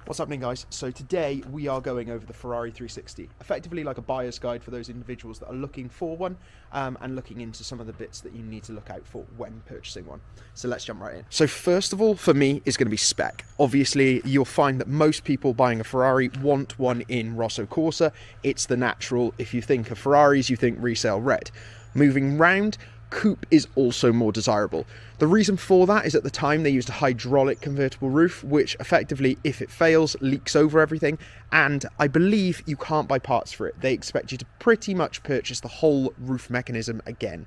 What's happening, guys? So today we are going over the Ferrari 360, effectively like a buyer's guide for those individuals that are looking for one and looking into some of the bits that you need to look out for when purchasing one. So let's jump right in. So first of all, for me, is going to be spec. Obviously, you'll find that most people buying a Ferrari want one in Rosso Corsa. It's the natural. If you think of Ferraris, you think resale red. Moving round, coupe is also more desirable. The reason for that is at the time they used a hydraulic convertible roof, which effectively, if it fails, leaks over everything, and I believe you can't buy parts for it. They expect you to pretty much purchase the whole roof mechanism again.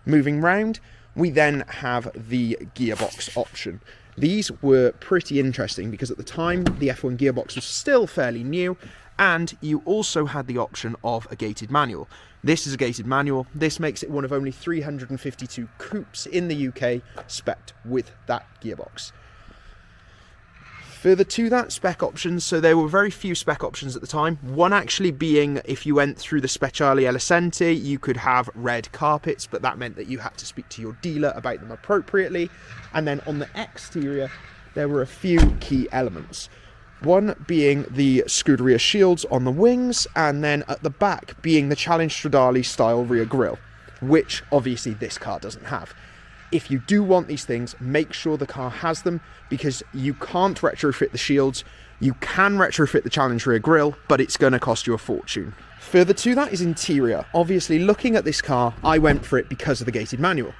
Moving round, we then have the gearbox option. These were pretty interesting because at the time the F1 gearbox was still fairly new, and you also had the option of a gated manual. This is a gated manual. This makes it one of only 352 coupes in the UK spec'd with that gearbox. Further to that, spec options. So there were very few spec options at the time. One actually being, if you went through the Speciale Elegante, you could have red carpets, but that meant that you had to speak to your dealer about them appropriately. And then on the exterior, there were a few key elements. One being the Scuderia shields on the wings, and then at the back being the Challenge Stradale style rear grille, which obviously this car doesn't have. If you do want these things, make sure the car has them, because you can't retrofit the shields. You can retrofit the Challenge rear grille, but it's going to cost you a fortune. Further to that is interior. Obviously, looking at this car, I went for it because of the gated manual.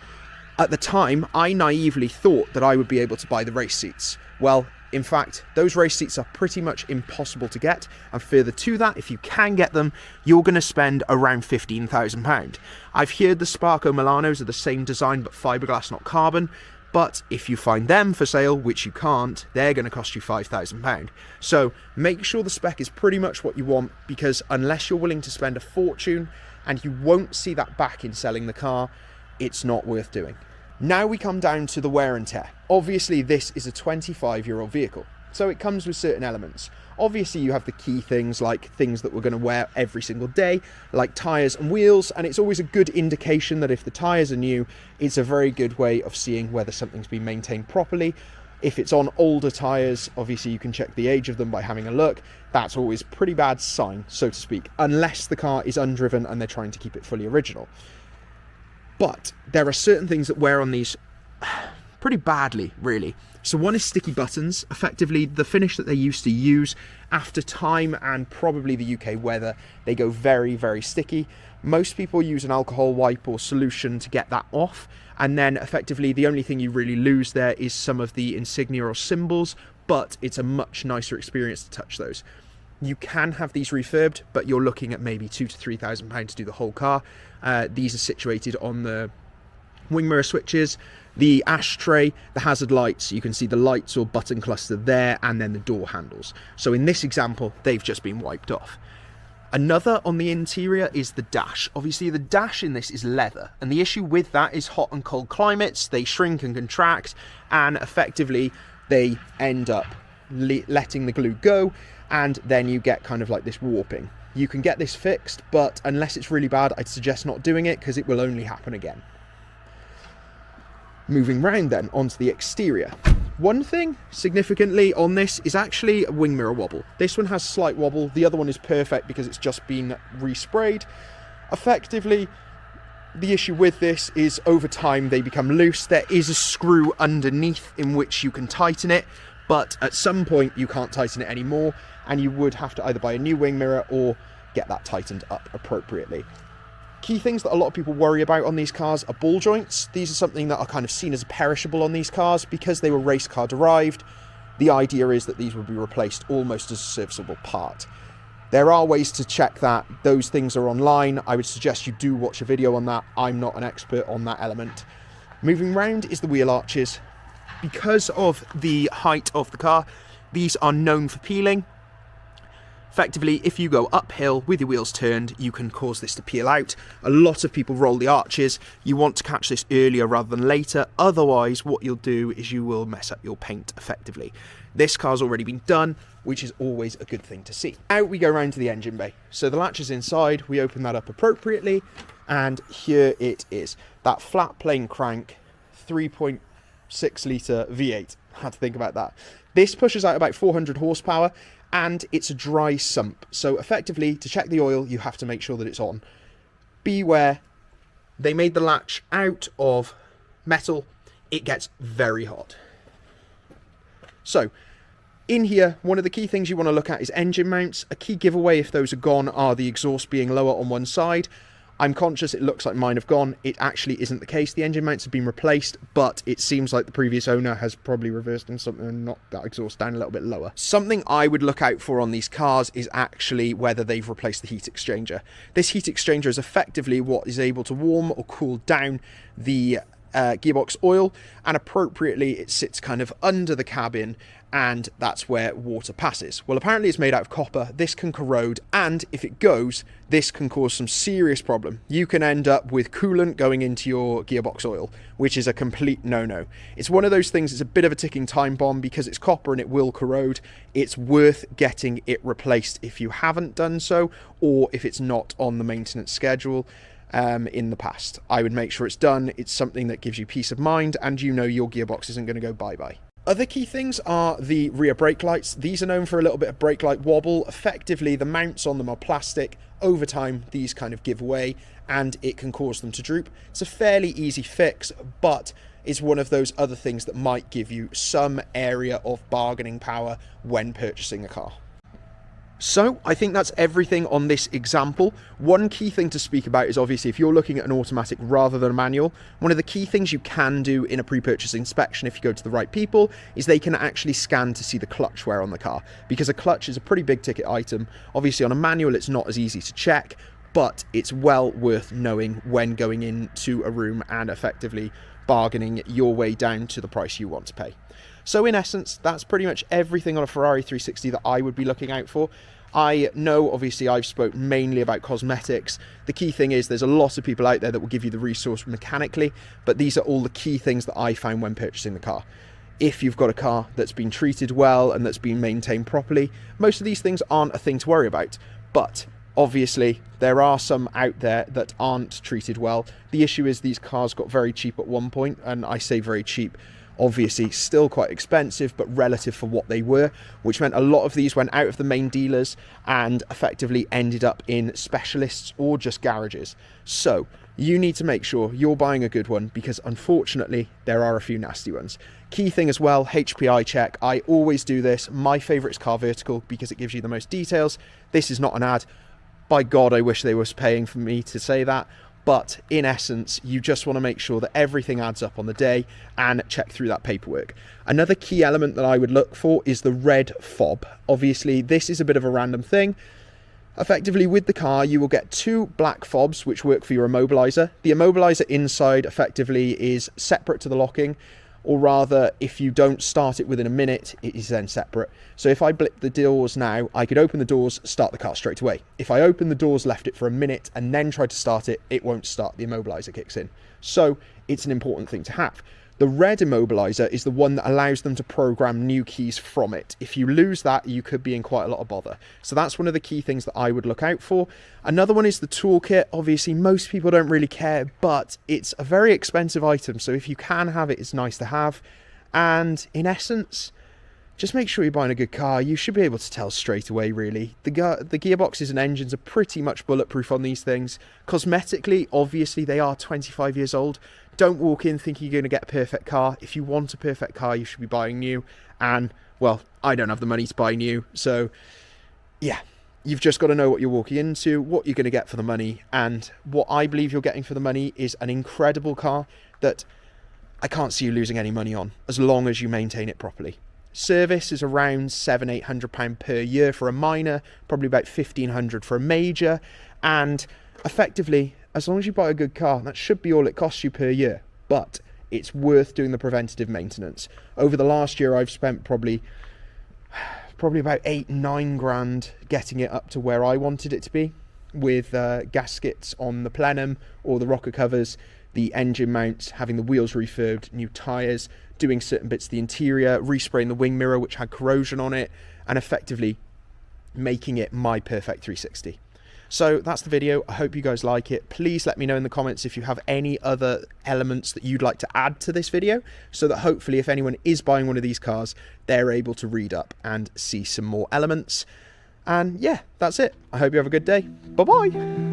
At the time, I naively thought that I would be able to buy the race seats. Well, in fact, those race seats are pretty much impossible to get, and further to that, if you can get them, you're going to spend around £15,000. I've heard the Sparco Milanos are the same design but fiberglass, not carbon, but if you find them for sale, which you can't, they're going to cost you £5,000. So make sure the spec is pretty much what you want, because unless you're willing to spend a fortune, and you won't see that back in selling the car, it's not worth doing. Now we come down to the wear and tear. Obviously, this is a 25-year-old vehicle, so it comes with certain elements. Obviously, you have the key things like things that we're going to wear every single day, like tyres and wheels, and it's always a good indication that if the tyres are new, it's a very good way of seeing whether something's been maintained properly. If it's on older tyres, obviously you can check the age of them by having a look. That's always a pretty bad sign, so to speak, unless the car is undriven and they're trying to keep it fully original. But there are certain things that wear on these pretty badly, really. So one is sticky buttons. Effectively, the finish that they used to use, after time and probably the UK weather, they go very, very sticky. Most people use an alcohol wipe or solution to get that off. And then effectively, the only thing you really lose there is some of the insignia or symbols, but it's a much nicer experience to touch those. You can have these refurbed, but you're looking at maybe £2,000 to £3,000 to do the whole car. These are situated on the wing mirror switches, the ashtray, the hazard lights. You can see the lights or button cluster there, and then the door handles. So in this example, they've just been wiped off. Another on the interior is the dash. Obviously, the dash in this is leather, and the issue with that is hot and cold climates. They shrink and contract, and effectively they end up letting the glue go, and then you get kind of like this warping. You can get this fixed, but unless it's really bad, I'd suggest not doing it because it will only happen again. Moving round then onto the exterior. One thing significantly on this is actually a wing mirror wobble. This one has slight wobble. The other one is perfect because it's just been resprayed. Effectively, the issue with this is over time they become loose. There is a screw underneath in which you can tighten it, but at some point you can't tighten it anymore, and you would have to either buy a new wing mirror or get that tightened up appropriately. Key things that a lot of people worry about on these cars are ball joints. These are something that are kind of seen as perishable on these cars because they were race car derived. The idea is that these would be replaced almost as a serviceable part. There are ways to check that. Those things are online. I would suggest you do watch a video on that. I'm not an expert on that element. Moving round is the wheel arches. Because of the height of the car, these are known for peeling. Effectively, if you go uphill with your wheels turned, you can cause this to peel out. A lot of people roll the arches. You want to catch this earlier rather than later. Otherwise, what you'll do is you will mess up your paint effectively. This car's already been done, which is always a good thing to see. Now we go around to the engine bay. So the latch is inside, we open that up appropriately, and here it is. That flat plane crank, 3.6 litre V8. Had to think about that. This pushes out about 400 horsepower, and it's a dry sump. So effectively, to check the oil, you have to make sure that it's on. Beware, they made the latch out of metal. It gets very hot. So, in here, one of the key things you want to look at is engine mounts. A key giveaway if those are gone are the exhaust being lower on one side. I'm conscious it looks like mine have gone. It actually isn't the case. The engine mounts have been replaced, but it seems like the previous owner has probably reversed in something and knocked that exhaust down a little bit lower. Something I would look out for on these cars is actually whether they've replaced the heat exchanger. This heat exchanger is effectively what is able to warm or cool down the gearbox oil, and appropriately it sits kind of under the cabin, and that's where water passes. Well, apparently it's made out of copper. This can corrode, and if it goes, this can cause some serious problem. You can end up with coolant going into your gearbox oil, which is a complete no-no. It's one of those things, it's a bit of a ticking time bomb because it's copper and it will corrode. It's worth getting it replaced if you haven't done so, or if it's not on the maintenance schedule. In the past, I would make sure it's done. It's something that gives you peace of mind, and you know your gearbox isn't going to go bye-bye. Other key things are the rear brake lights. These are known for a little bit of brake light wobble. Effectively, the mounts on them are plastic. Over time, these kind of give way, and it can cause them to droop. It's a fairly easy fix, but it's one of those other things that might give you some area of bargaining power when purchasing a car. So I think that's everything on this example. One key thing to speak about is obviously if you're looking at an automatic rather than a manual, one of the key things you can do in a pre-purchase inspection if you go to the right people is they can actually scan to see the clutch wear on the car, because a clutch is a pretty big ticket item. Obviously on a manual it's not as easy to check, but it's well worth knowing when going into a room and effectively bargaining your way down to the price you want to pay. So in essence, that's pretty much everything on a Ferrari 360 that I would be looking out for. I know, obviously, I've spoke mainly about cosmetics. The key thing is there's a lot of people out there that will give you the resource mechanically, but these are all the key things that I found when purchasing the car. If you've got a car that's been treated well and that's been maintained properly, most of these things aren't a thing to worry about. But obviously, there are some out there that aren't treated well. The issue is these cars got very cheap at one point, and I say very cheap. Obviously still quite expensive, but relative for what they were, which meant a lot of these went out of the main dealers and effectively ended up in specialists or just garages. So you need to make sure you're buying a good one, because unfortunately there are a few nasty ones. Key thing as well, HPI check. I always do this. My favorite is Car Vertical because it gives you the most details. This is not an ad. By God, I wish they were paying for me to say that. But in essence, you just want to make sure that everything adds up on the day and check through that paperwork. Another key element that I would look for is the red fob. Obviously, this is a bit of a random thing. Effectively, with the car, you will get two black fobs which work for your immobilizer. The immobilizer inside effectively is separate to the locking, or rather, if you don't start it within a minute, it is then separate. So if I blip the doors now, I could open the doors, start the car straight away. If I open the doors, left it for a minute, and then try to start it, it won't start. The immobilizer kicks in. So it's an important thing to have. The red immobilizer is the one that allows them to program new keys from it. If you lose that, you could be in quite a lot of bother. So that's one of the key things that I would look out for. Another one is the toolkit. Obviously, most people don't really care, but it's a very expensive item. So if you can have it, it's nice to have. And in essence, just make sure you're buying a good car. You should be able to tell straight away, really. The gearboxes and engines are pretty much bulletproof on these things. Cosmetically, obviously, they are 25 years old. Don't walk in thinking you're going to get a perfect car. If you want a perfect car, you should be buying new. And, well, I don't have the money to buy new. So, yeah, you've just got to know what you're walking into, what you're going to get for the money. And what I believe you're getting for the money is an incredible car that I can't see you losing any money on, as long as you maintain it properly. Service is around £700-800 per year for a minor, probably about £1,500 for a major, and effectively, as long as you buy a good car, that should be all it costs you per year. But it's worth doing the preventative maintenance. Over the last year, I've spent probably about 8-9 grand getting it up to where I wanted it to be, with gaskets on the plenum or the rocker covers, the engine mounts, having the wheels refurbed, new tyres, doing certain bits of the interior, respraying the wing mirror which had corrosion on it, and effectively making it my perfect 360. So that's the video. I hope you guys like it. Please let me know in the comments if you have any other elements that you'd like to add to this video, so that hopefully if anyone is buying one of these cars, they're able to read up and see some more elements. And yeah, that's it. I hope you have a good day. Bye bye.